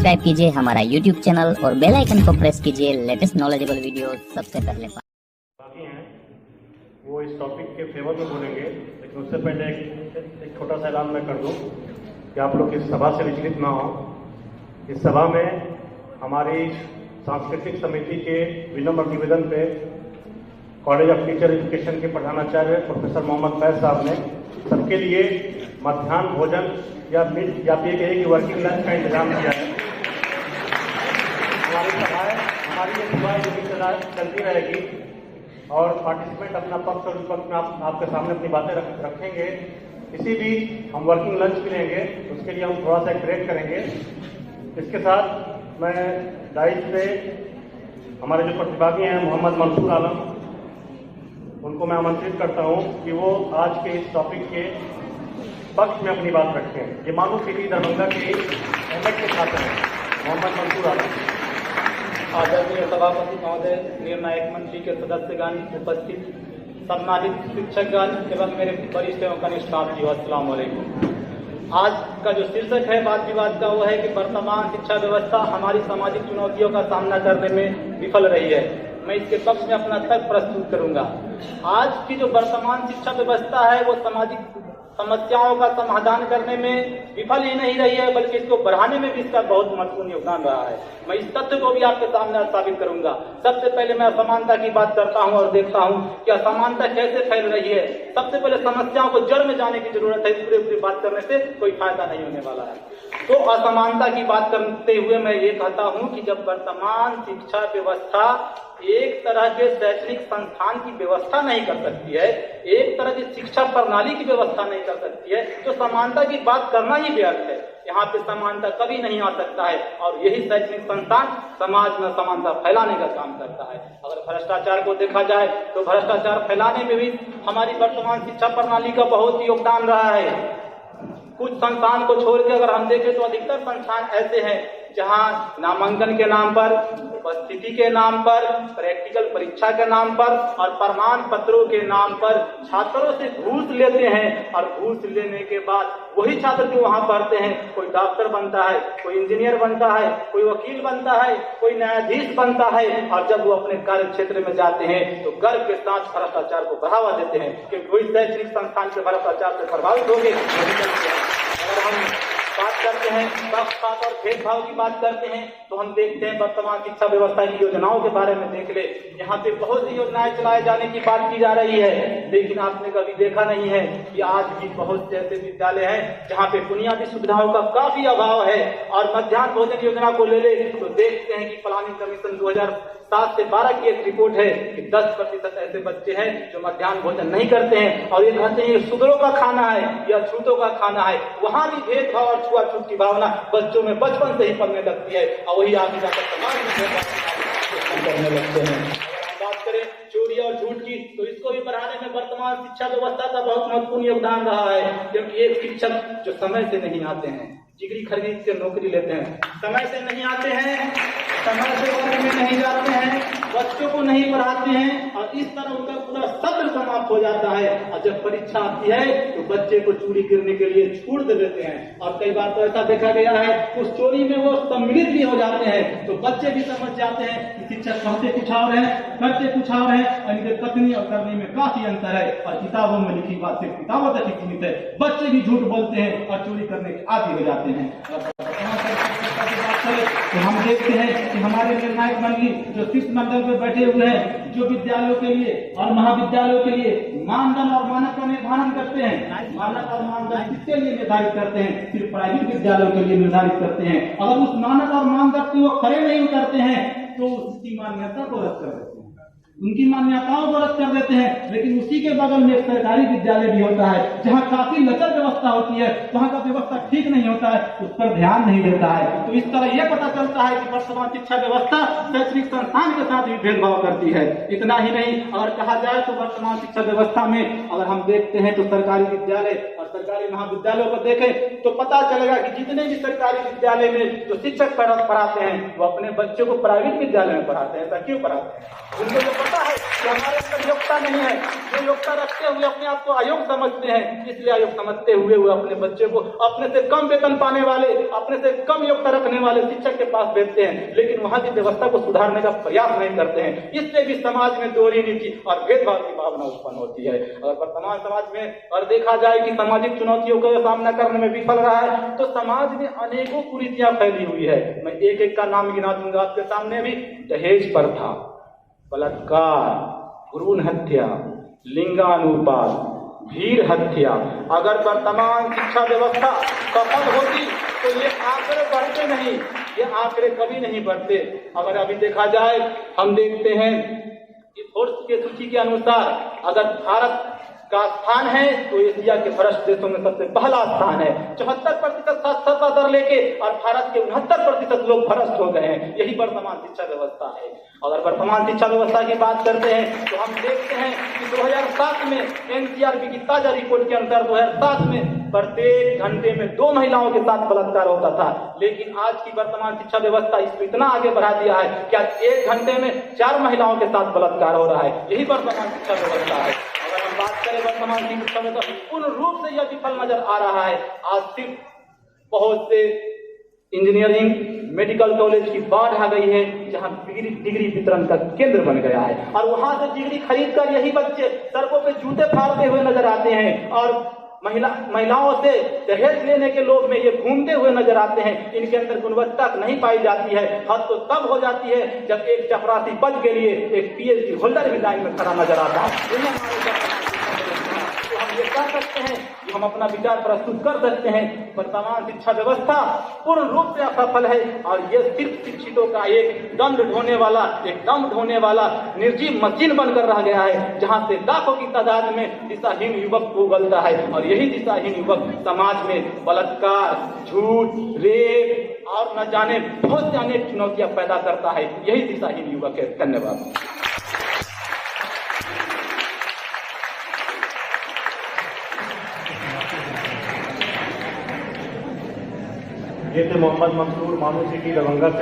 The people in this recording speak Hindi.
सब्सक्राइब कीजिए हमारा यूट्यूब चैनल और बेल आइकन को प्रेस कीजिए लेटेस्ट नॉलेजेबल वीडियो सबसे पहले। बाकी हैं वो इस टॉपिक के फेवर में बोलेंगे, लेकिन उससे पहले एक छोटा सा ऐलान मैं कर दूं कि आप लोग इस सभा से विचलित ना हो। इस सभा में हमारी सांस्कृतिक समिति के विनम्र निवेदन पे कॉलेज ऑफ टीचर एजुकेशन के प्रधानाचार्य प्रोफेसर मोहम्मद फैज साहब ने सबके लिए मध्याह्न भोजन या ये कहिए कि वर्किंग लंच का इंतजाम किया है। हमारी ये सभा चलती रहेगी और पार्टिसिपेंट अपना पक्ष और विपक्ष में आपके सामने अपनी बातें रखेंगे। इसी बीच हम वर्किंग लंच भी लेंगे, उसके लिए हम थोड़ा सा एक ब्रेक करेंगे। इसके साथ मैं डाइस पे हमारे जो प्रतिभागी हैं मोहम्मद मंसूर आलम, उनको मैं आमंत्रित करता हूं कि वो आज के इस टॉपिक के पक्ष में अपनी बात रखें। ये मानव सिटी दरभंगा के एमएड के छात्र हैं मोहम्मद मंसूर आलम। आदरणीय सभापति महोदय, निर्णायक मंत्री के सदस्यगण, उपस्थित सम्मानित शिक्षकगण एवं मेरे वरिष्ठ एवं कनिष्ठ साथियों, अस्सलाम वालेकुम। आज का जो शीर्षक है वाद विवाद का वो है कि वर्तमान शिक्षा व्यवस्था हमारी सामाजिक चुनौतियों का सामना करने में विफल रही है। मैं इसके पक्ष में अपना तर्क प्रस्तुत करूंगा। आज की जो वर्तमान शिक्षा व्यवस्था है वो सामाजिक समस्याओं का समाधान करने में विफल ही नहीं रही है, बल्कि इसको बढ़ाने में भी इसका बहुत महत्वपूर्ण योगदान रहा है। मैं इस तथ्य को भी आपके सामने स्थापित करूंगा। सबसे पहले मैं असमानता की बात करता हूं और देखता हूं कि असमानता कैसे फैल रही है। सबसे पहले समस्याओं को जड़ में जाने की जरूरत है। पूरे बात करने से कोई फायदा नहीं होने वाला है। तो असमानता की बात करते हुए मैं ये कहता हूं कि जब वर्तमान शिक्षा व्यवस्था एक तरह के शैक्षणिक संस्थान की व्यवस्था नहीं कर सकती है, एक तरह की शिक्षा प्रणाली की व्यवस्था नहीं कर सकती है, तो समानता की बात करना ही व्यर्थ है। यहाँ पे समानता कभी नहीं आ सकता है और यही शैक्षणिक संस्थान समाज में समानता फैलाने का काम करता है। अगर भ्रष्टाचार को देखा जाए तो भ्रष्टाचार फैलाने में भी हमारी वर्तमान शिक्षा प्रणाली का बहुत ही योगदान रहा है। कुछ संस्थान को छोड़ के अगर हम देखें तो अधिकतर संस्थान ऐसे हैं जहां नामांकन के नाम पर, उपस्थिति के नाम पर, प्रैक्टिकल परीक्षा के नाम पर और प्रमाण पत्रों के नाम पर छात्रों से घूस लेते हैं और घूस लेने के बाद वही छात्र जो वहां पढ़ते हैं, कोई डॉक्टर बनता है, कोई इंजीनियर बनता है, कोई वकील बनता है, कोई न्यायाधीश बनता है और जब वो अपने कार्य क्षेत्र में जाते हैं तो गर्व के साथ भ्रष्टाचार को बढ़ावा देते हैं क्योंकि वही शैक्षणिक संस्थान के भ्रष्टाचार से प्रभावित हो गए। अगर हम बात करते हैं पक्षपात और भेदभाव की बात करते हैं तो हम देखते हैं वर्तमान शिक्षा व्यवस्था की योजनाओं के बारे में देख ले। यहाँ पे बहुत सी योजनाएं चलाए जाने की बात की जा रही है, लेकिन आपने कभी देखा नहीं है कि आज भी बहुत से ऐसे विद्यालय हैं जहाँ पे बुनियादी सुविधाओं का काफी अभाव है। और मध्याह्न भोजन योजना को ले ले तो देखते हैं कि प्लानिंग कमीशन 2007 से 12 की एक रिपोर्ट है कि 10% ऐसे बच्चे हैं जो मध्याह्न भोजन नहीं करते हैं और ये कहते हैं ये शूद्रों का खाना है या छूतों का खाना है। वहां भी भेदभाव और छुआछूत की भावना बच्चों में बचपन से ही पलने लगती है और वही आगे जाकर समाज में करने लगते हैं। बात करें चोरी और झूठ की तो इसको भी बढ़ाने में वर्तमान शिक्षा व्यवस्था का बहुत महत्वपूर्ण योगदान रहा है, क्योंकि एक शिक्षक जो समय से नहीं आते हैं, डिग्री खरीद के नौकरी लेते हैं, समय से नहीं आते हैं, समय से वर्ग में नहीं जाते हैं, बच्चों को नहीं पढ़ाते हैं और इस तरह उनका पूरा सत्र समाप्त हो जाता है और जब परीक्षा आती है तो बच्चे को चोरी करने के लिए छूट दे देते हैं। और कई बार तो ऐसा देखा गया है उस चोरी में वो सम्मिलित भी हो जाते हैं तो बच्चे भी समझ जाते हैं कि शिक्षक कहते कुछ और है, करते कुछ और है और इनके कथनी और करने में काफी अंतर है और किताबों में लिखी बात सिर्फ किताबों तक ही सीमित है। बच्चे भी झूठ बोलते हैं और चोरी करने के आदी हो जाते हैं। तो हम देखते हैं कि हमारे निर्णायक मंडली जो शीर्ष मंडल पे बैठे हुए हैं, जो विद्यालयों के लिए और महाविद्यालयों के लिए मानदंड और मानक का निर्धारण करते हैं। मानक और मानदंड किसके लिए निर्धारित करते हैं? सिर्फ प्राइवेट विद्यालयों के लिए निर्धारित करते हैं। अगर उस मानक और मानदंड को वो खड़े नहीं उतरते हैं तो उसकी मान्यता को रद्द कर देते हैं, उनकी मान्यताओं को रद्द कर देते हैं। लेकिन उसी के बगल में एक सरकारी विद्यालय भी होता है जहां काफी लचर व्यवस्था होती है, वहां का व्यवस्था ठीक नहीं होता है, उस पर ध्यान नहीं देता है। तो इस तरह यह पता चलता है कि वर्तमान शिक्षा व्यवस्था शैक्षणिक संस्थान के साथ भी भेदभाव करती है। इतना ही नहीं, अगर कहा जाए तो वर्तमान शिक्षा व्यवस्था में अगर हम देखते हैं तो सरकारी विद्यालय और सरकारी महाविद्यालयों को देखें तो पता चलेगा कि जितने भी सरकारी विद्यालय में जो शिक्षक पढ़ाते हैं वो अपने बच्चों को प्राइवेट विद्यालय में पढ़ाते हैं। ऐसा क्यों पढ़ाते हैं? उनको पता है कि हमारे अंदर योग्यता नहीं है, जो योग्यता रखते हुए अपने आप को अयोग्य समझते हैं, इसलिए अयोग्य समझते हुए वो अपने बच्चे को अपने से कम वेतन पाने वाले, अपने से कम योग्यता रखने वाले शिक्षक के पास भेजते हैं, लेकिन वहां की व्यवस्था को सुधारने का प्रयास नहीं करते हैं। इससे भी समाज में दोहरी नीति और भेदभाव की भावना उत्पन्न होती है। अगर वर्तमान समाज में और देखा जाए कि सामाजिक चुनौतियों का सामना करने में विफल रहा है, तो समाज में अनेकों कुरीतियां फैली हुई है। मैं एक एक का नाम गिना दूंगा आपके सामने। भी दहेज प्रथा, बलात्कार, भ्रूण हत्या, लिंगानुपात, भीड़ हत्या। अगर वर्तमान शिक्षा व्यवस्था सफल होती तो ये आंकड़े बढ़ते नहीं, ये आंकड़े कभी नहीं बढ़ते। अगर अभी देखा जाए, हम देखते हैं कि फोर्ब्स के सूची के अनुसार अगर भारत का स्थान है तो एशिया के भ्रष्ट देशों में सबसे पहला स्थान है। 74% साक्षरता दर लेके और भारत के 69% लोग भ्रष्ट हो गए हैं। यही वर्तमान शिक्षा व्यवस्था है। अगर वर्तमान शिक्षा व्यवस्था की बात करते हैं तो हम देखते हैं कि 2007 में एनसीआरबी की ताजा रिपोर्ट के अनुसार 2007 में प्रत्येक घंटे में 2 महिलाओं के साथ बलात्कार होता था, लेकिन आज की वर्तमान शिक्षा व्यवस्था इसको इतना आगे बढ़ा दिया है कि आज 1 घंटे में 4 महिलाओं के साथ बलात्कार हो रहा है। यही वर्तमान शिक्षा व्यवस्था है। अगर हम बात करें वर्तमान शिक्षा व्यवस्था, पूर्ण रूप से यह विफल नजर आ रहा है। आज सिर्फ बहुत से इंजीनियरिंग मेडिकल कॉलेज की बाढ़ आ गई है, जहां डिग्री वितरण का केंद्र बन गया है, और वहां से डिग्री खरीद कर यही बच्चे सड़कों पे जूते फाड़ते हुए नजर आते हैं और महिलाओं से दहेज लेने के लोभ में ये घूमते हुए नजर आते हैं। इनके अंदर गुणवत्ता नहीं पाई जाती है। हद तो तब हो जाती है जब एक चपरासी पद के लिए एक पीएचडी होल्डर भी लाइन में खड़ा नजर आता है। तो हम ये कह सकते हैं कि हम अपना विचार प्रस्तुत कर सकते हैं। वर्तमान शिक्षा व्यवस्था पूर्ण रूप से असफल है और ये सिर्फ शिक्षितों का एक दम ढोने वाला निर्जीव मशीन बनकर रह गया है, जहां से लाखों की तादाद में दिशाहीन युवक को उगलता है, और यही दिशाहीन युवक समाज में बलात्कार, झूठ, रेप और न जाने बहुत से अनेक चुनौतियां पैदा करता है। यही दिशाहीन युवक है। धन्यवाद। ये थे मोहम्मद मंसूर, मानू सिटी, दरभंगा से।